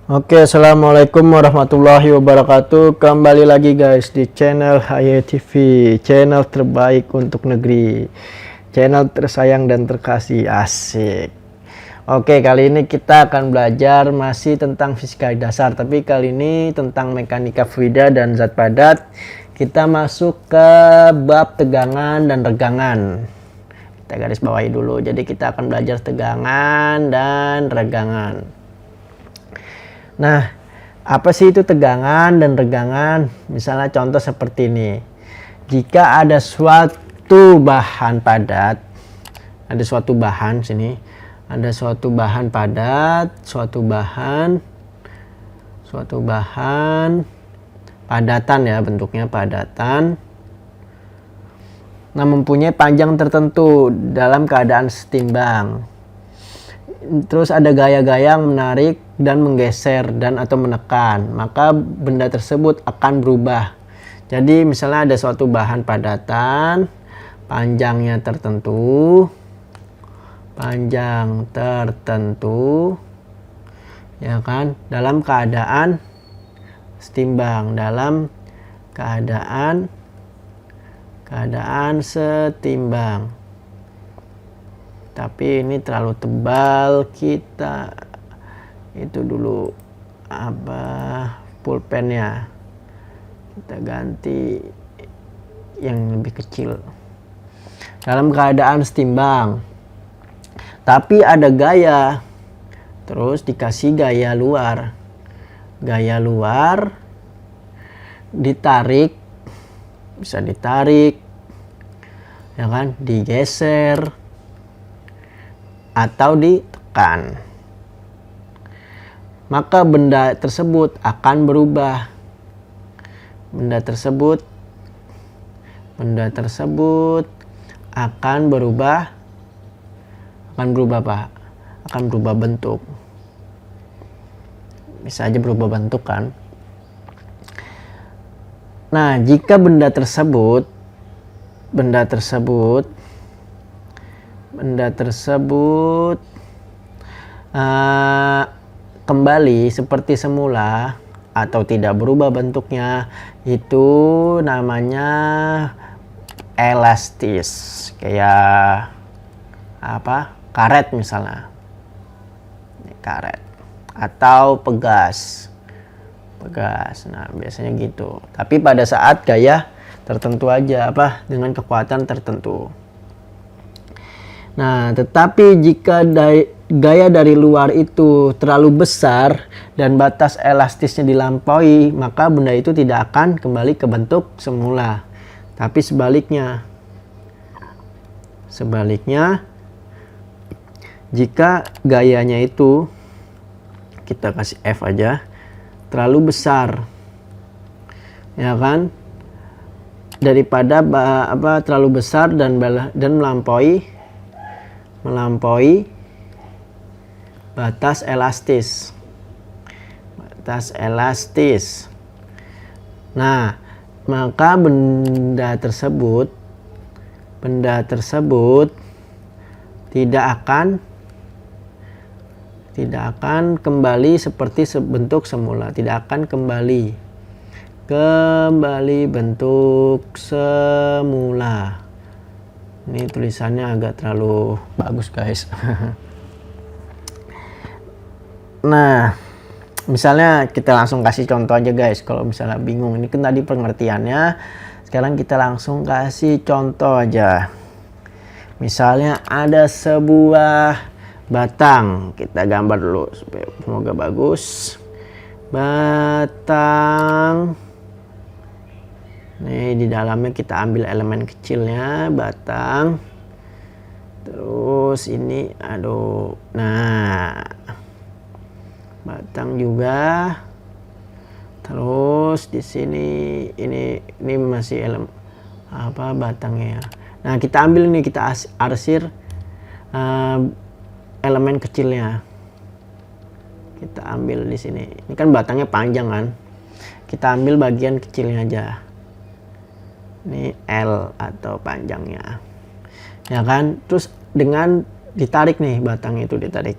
Oke, assalamualaikum warahmatullahi wabarakatuh. Kembali lagi guys di channel Haye TV, channel terbaik untuk negeri, channel tersayang dan terkasih. Asik. Oke, kali ini kita akan belajar masih tentang fisika dasar, tapi kali ini tentang mekanika fluida dan zat padat. Kita masuk ke bab tegangan dan regangan. Kita garis bawahi dulu. Jadi kita akan belajar tegangan dan regangan. Nah, apa sih itu tegangan dan regangan? Misalnya contoh seperti ini. Jika ada suatu bahan padat, ada suatu bahan sini, ada suatu bahan padat, suatu bahan padatan ya, bentuknya padatan. Nah, mempunyai panjang tertentu dalam keadaan setimbang. Terus ada gaya-gaya yang menarik dan menggeser dan atau menekan, maka benda tersebut akan berubah. Jadi misalnya ada suatu bahan padatan, panjang tertentu, ya kan, dalam keadaan setimbang, keadaan setimbang. Tapi ini terlalu tebal, kita itu dulu pulpennya kita ganti yang lebih kecil. Dalam keadaan setimbang, tapi ada gaya, terus dikasih gaya luar, ditarik, bisa ditarik, ya kan, digeser atau ditekan, maka benda tersebut akan berubah. Benda tersebut akan berubah Pak. Akan berubah bentuk. Bisa aja berubah bentuk kan. Nah, jika benda tersebut kembali seperti semula atau tidak berubah bentuknya, itu namanya elastis. Kayak karet misalnya, karet atau pegas. Nah, biasanya gitu. Tapi pada saat gaya tertentu aja, dengan kekuatan tertentu. Nah, tetapi jika gaya dari luar itu terlalu besar dan batas elastisnya dilampaui, maka benda itu tidak akan kembali ke bentuk semula. Tapi sebaliknya, jika gayanya itu, kita kasih F aja, terlalu besar, ya kan, daripada terlalu besar dan melampaui batas elastis. Nah, maka benda tersebut tidak akan kembali seperti bentuk semula, tidak akan kembali bentuk semula. Ini tulisannya agak terlalu bagus guys. Nah, misalnya kita langsung kasih contoh aja guys. Kalau misalnya bingung, ini kan tadi pengertiannya. Sekarang kita langsung kasih contoh aja. Misalnya ada sebuah batang. Kita gambar dulu supaya semoga bagus. Batang. Nih, di dalamnya kita ambil elemen kecilnya, batang. Terus ini, nah, batang juga. Terus di sini ini masih batangnya. Nah, kita ambil ini, kita arsir elemen kecilnya. Kita ambil di sini. Ini kan batangnya panjang kan. Kita ambil bagian kecilnya aja. Ini L atau panjangnya, ya kan. Terus dengan ditarik nih, batangnya itu ditarik.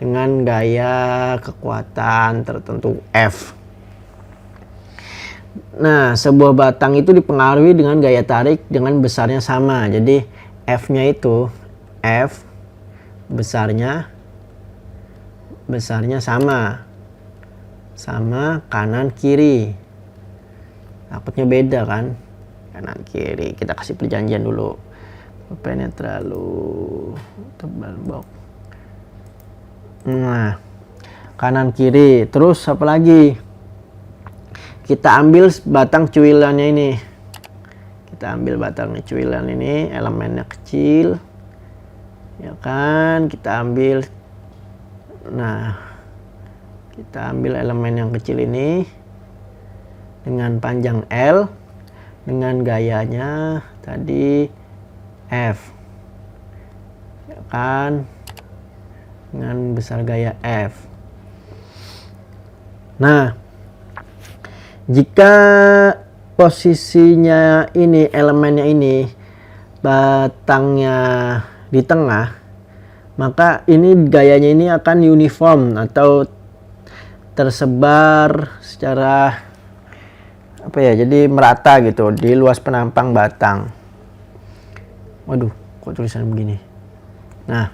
dengan gaya kekuatan tertentu F. Nah, sebuah batang itu dipengaruhi dengan gaya tarik dengan besarnya sama. Jadi F-nya itu F besarnya sama kanan kiri. Takutnya beda kan, kanan kiri. Kita kasih perjanjian dulu. Pulpennya terlalu tebal bok. Nah, kanan kiri. Terus apa lagi? Kita ambil batang cuilannya ini. Kita ambil batang cuilan ini, elemennya kecil. Ya kan, kita ambil. Nah, kita ambil elemen yang kecil ini dengan panjang L, dengan gayanya tadi F. Ya kan, dengan besar gaya F. Nah, jika posisinya ini, elemennya ini, batangnya di tengah, maka ini gayanya ini akan uniform atau tersebar secara apa ya, jadi merata gitu di luas penampang batang. Waduh, kok tulisan begini. Nah,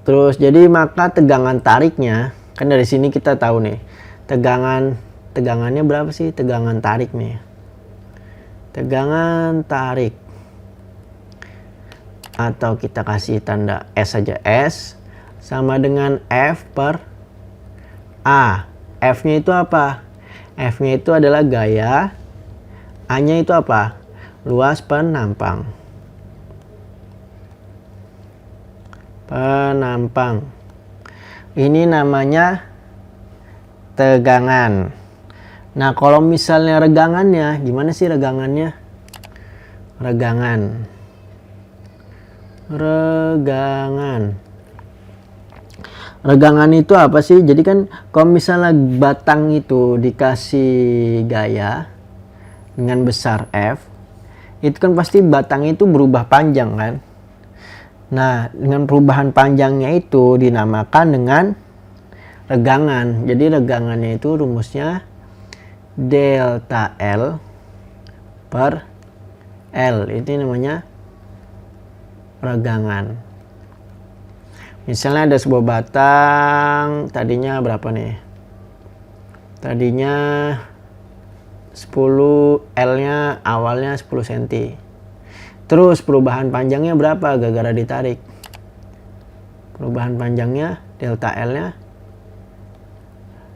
terus jadi maka tegangan tariknya, kan dari sini kita tahu nih, tegangannya berapa sih tegangan tarik nih. Tegangan tarik, atau kita kasih tanda S saja, S sama dengan F per A. F-nya itu apa? F-nya itu adalah gaya, A-nya itu apa? Luas penampang. Ini namanya tegangan. Nah, kalau misalnya regangannya, gimana sih regangannya? Regangan. Regangan itu apa sih? Jadi kan kalau misalnya batang itu dikasih gaya dengan besar F, itu kan pasti batang itu berubah panjang kan? Nah, dengan perubahan panjangnya itu dinamakan dengan regangan. Jadi regangannya itu rumusnya delta L per L. Itu namanya regangan. Misalnya ada sebuah batang, tadinya berapa nih? Tadinya 10, L-nya awalnya 10 cm. Terus perubahan panjangnya berapa? Gara-gara ditarik. Perubahan panjangnya, delta L-nya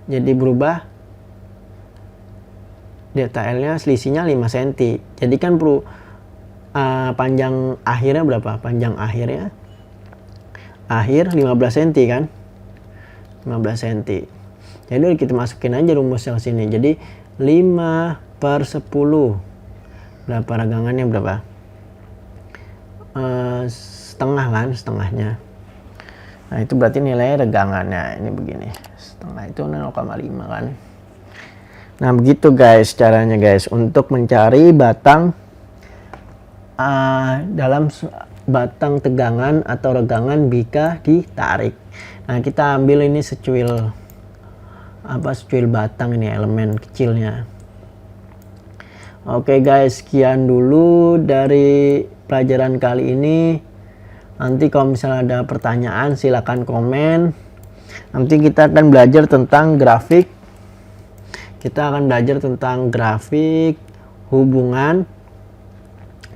jadi berubah. Delta L-nya selisihnya 5 cm. Jadi kan perlu panjang akhirnya berapa? Panjang akhir 15 cm kan? 15 cm. Jadi kita masukin aja rumusnya ke sini. Jadi 5 per 10. Berapa regangannya berapa? Setengah kan? Setengahnya. Nah, itu berarti nilai regangannya. Ini begini. Setengah itu 0,5 kan? Nah, begitu guys caranya guys. Untuk mencari batang dalam batang tegangan atau regangan jika ditarik. Nah, kita ambil ini secuil batang ini, elemen kecilnya. Oke guys, sekian dulu dari pelajaran kali ini. Nanti kalau misalnya ada pertanyaan silakan komen. Nanti kita akan belajar tentang grafik. Kita akan belajar tentang grafik hubungan.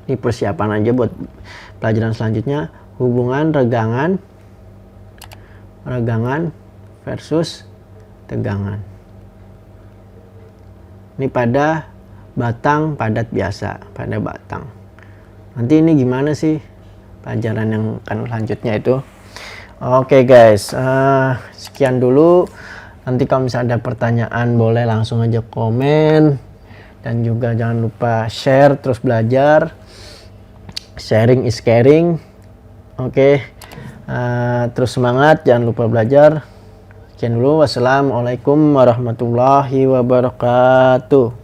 Ini persiapan aja buat pelajaran selanjutnya, hubungan regangan versus tegangan. Ini pada batang padat biasa, pada batang. Nanti ini gimana sih pelajaran yang akan selanjutnya itu. Oke guys, sekian dulu. Nanti kalau misalnya ada pertanyaan boleh langsung aja komen. Dan juga jangan lupa share, terus belajar. Sharing is caring. Oke. Terus semangat, jangan lupa belajar. Sekian dulu. Wassalamualaikum warahmatullahi wabarakatuh.